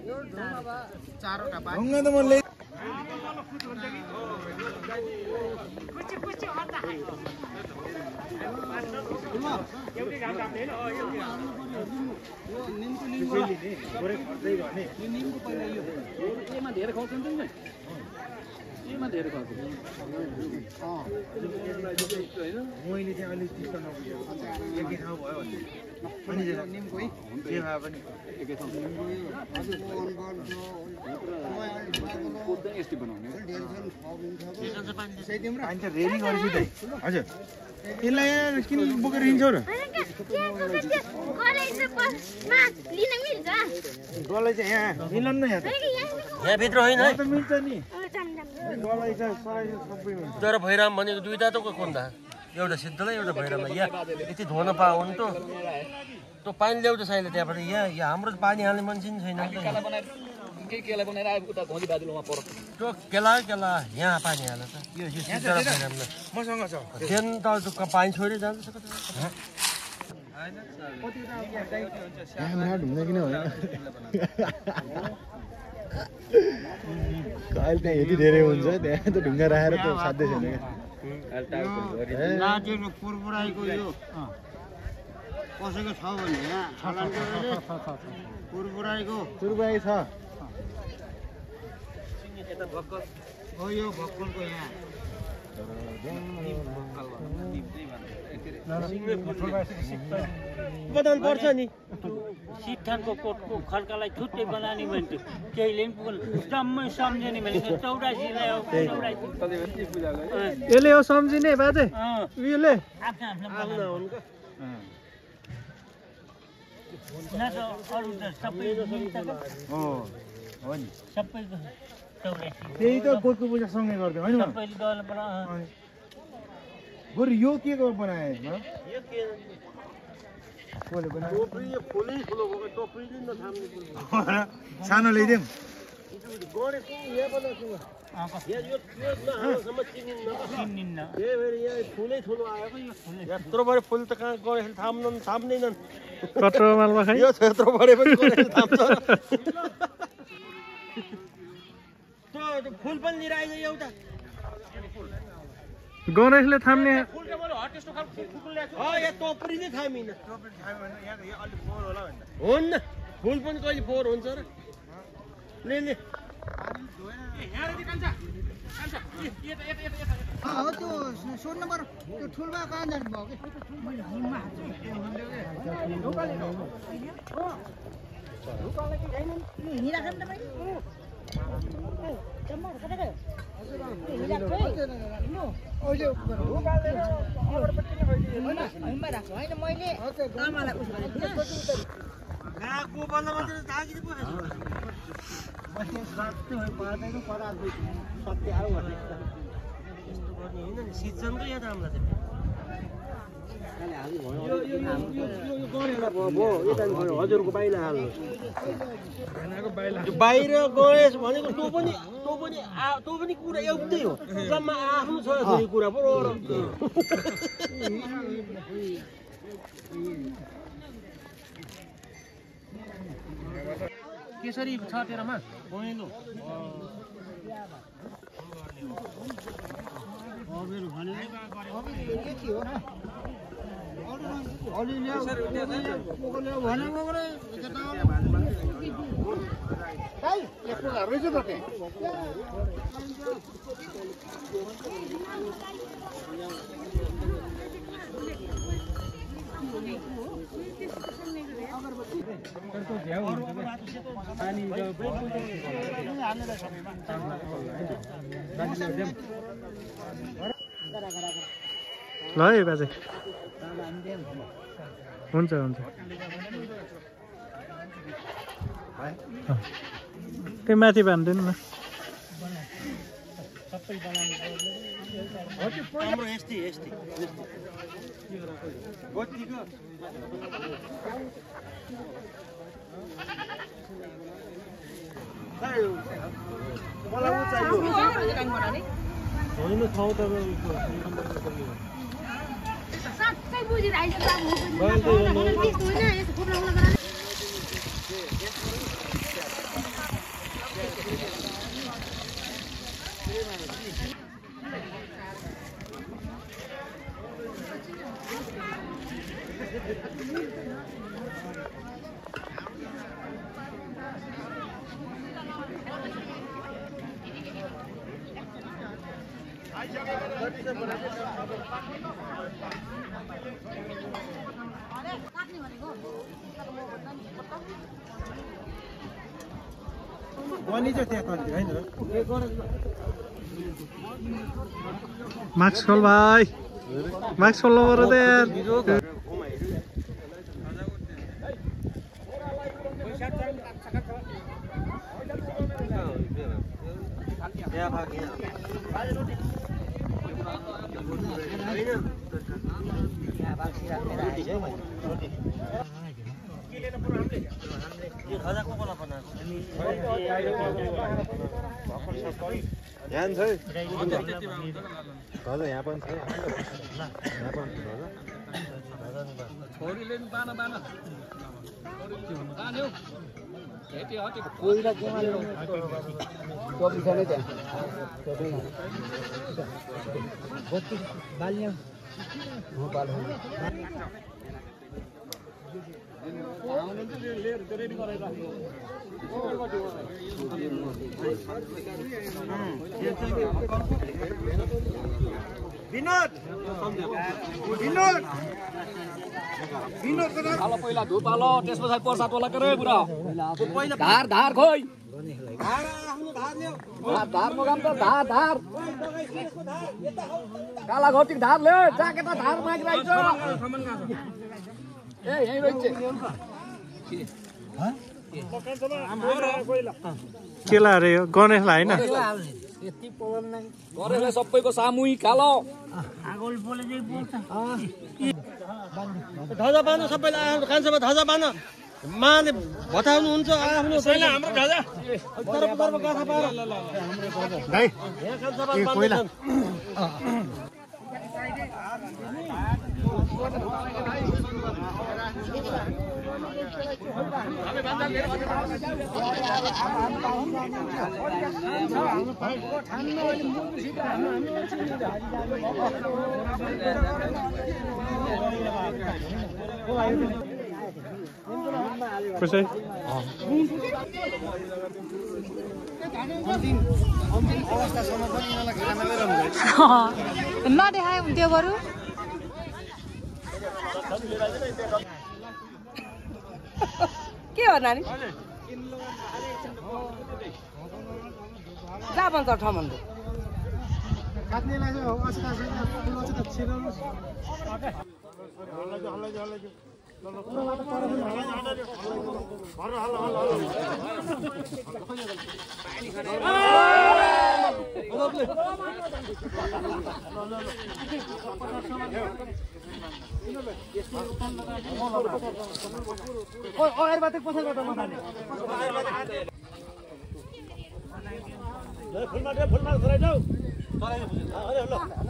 ढुङ्गा त मैले मैले चाहिँ अलिक चित्त नबुझेको एकै ठाउँ भयो भने निमको जे भए पनि एकै ठाउँ पानी त रेडी गर्छु त हजुर यसलाई किन बोकेर हिँड्छौ र गलै चाहिँ यहाँ मिलन न यहाँ भित्र होइन त मिल्छ नि गलै चाहिँ सबै हुन्छ तर भैराम भनेको दुईटा त खोन्दा एउटा सिद्धलाई एउटा भैराममा यहाँ यति धुन पाउनु त पानी ल्याउँछ साइले त्यहाँबाट यहाँ हाम्रो पानी हाल्ने मान्छे नि छैन केला बनाएर आएको उता घोली बाजुलोमा पर्छ त्यो केला यहाँ पानी हाल्छ यो सिद्ध र भैरामले मसँग छ सेन त पानी छोडी जान्छ यहाँ ढुङ्गा किन होइन अहिले त्यहाँ यति धेरै हुन्छ त्यहाँ त ढुङ्गा राखेर त साध्यै छैन क्या पुरपुराईको यो कसैको छ भने यहाँ पुरपुराईको पुरपुराई छ हो यो भक्कलको यहाँ बदल पर्छ नि सिट्ठानको कोटको खड्कालाई छुट्टै बनाउने भने केहीले पनि पुग्नु जम्मै सम्झिने भने 84लाई हो 84 यसले हो सम्झिने बाजे उयोले आफ्नो हुनुको न त अरु त सबै हो नि सबैको 84 त्यही त गोठको पूजा सँगै गर्थ्यौँ होइन सबैले गर्न पर्छ बरु यो के बनाए यो के कसले बनाए टोपरी फुलै ठुलो भएको टोपरी नि नथाम्ने सानो ल्याइदिउँ गणेशको यहाँ बनाएको यो नहाल्सम्म चिनिन्न त्यही भएर यहाँ फुलै ठुलो आएको यो यत्रो बढी फुल त कहाँ गणेशले थाम्दैनन् कत्रो मालमा खाइ यो यत्रो बढे पनि गणेशले थाम्छ त्यो फुल पनि लिएर आइज एउटा गणेशले थाम्ने यहाँ टोपरी नै थामिन हुन्न फुल पनि कहिले फोहोर हुन्छ र ले हो त्यो सोध्नु पर्यो त्यो ठुलमा कहाँ जानु भयो सिजनको याद हामीलाई हजुरको बाहिर हाल्नु बाहिर गणेश भनेको तँ पनि कुरा एउटै हो जम्मा आफ्नो छोराछोरी कुरा पो केसरी छ तेरोमा पहेँलो ल है बाजे हुन्छ हुन्छ त्यो माथि बान्दिनु न हाम्रो यस्तै गोटीको मलाई उ चाहियो होइन ठाउँ तपाईँको सबै बुझेर आइज बाबु बनी चाहिँ त्यहाँ कति हैन र मार्क्स खोल भाइ मार्क्स खोल्नु पर्यो त यार ध्यान छ गज यहाँ पनि छ यहाँ पनि छोरीले नि बाना बाना बान्यो हेटी हटी कोइला केमा टोपी छ नि त्यहाँ बत्ती बाल्यो हो बाल्यो हालो पहिला धुप हालो त्यस पछाडि प्रसाद वाला करे बुढा धार धार खोइ धार मगाम त धार धार काला घोटी धार ले जाकेटा धार मागिरहेछ ए यही रहेछ केला अरे यो गणेशलाई हैन यति पवन नै गणेशले सबैको सामुही खालो आगोल बोले चाहिँ बोल्छ धजा बाँध्नु सबैलाई खान्छमा धजा बाँध्नु माने भताउनु हुन्छ आफ्नो छैन हाम्रो धजा तर्फ गाथा पार भाइ यहाँ खान्छमा ए कोइला कसै नदेखाए हुन्थ्यो बरु के हो नानी जा भन्छ ठाउँमा काट्नेलाई चाहिँ अस्ता चाहिँ छिराउनु फुलमा खराइ जाऊ ल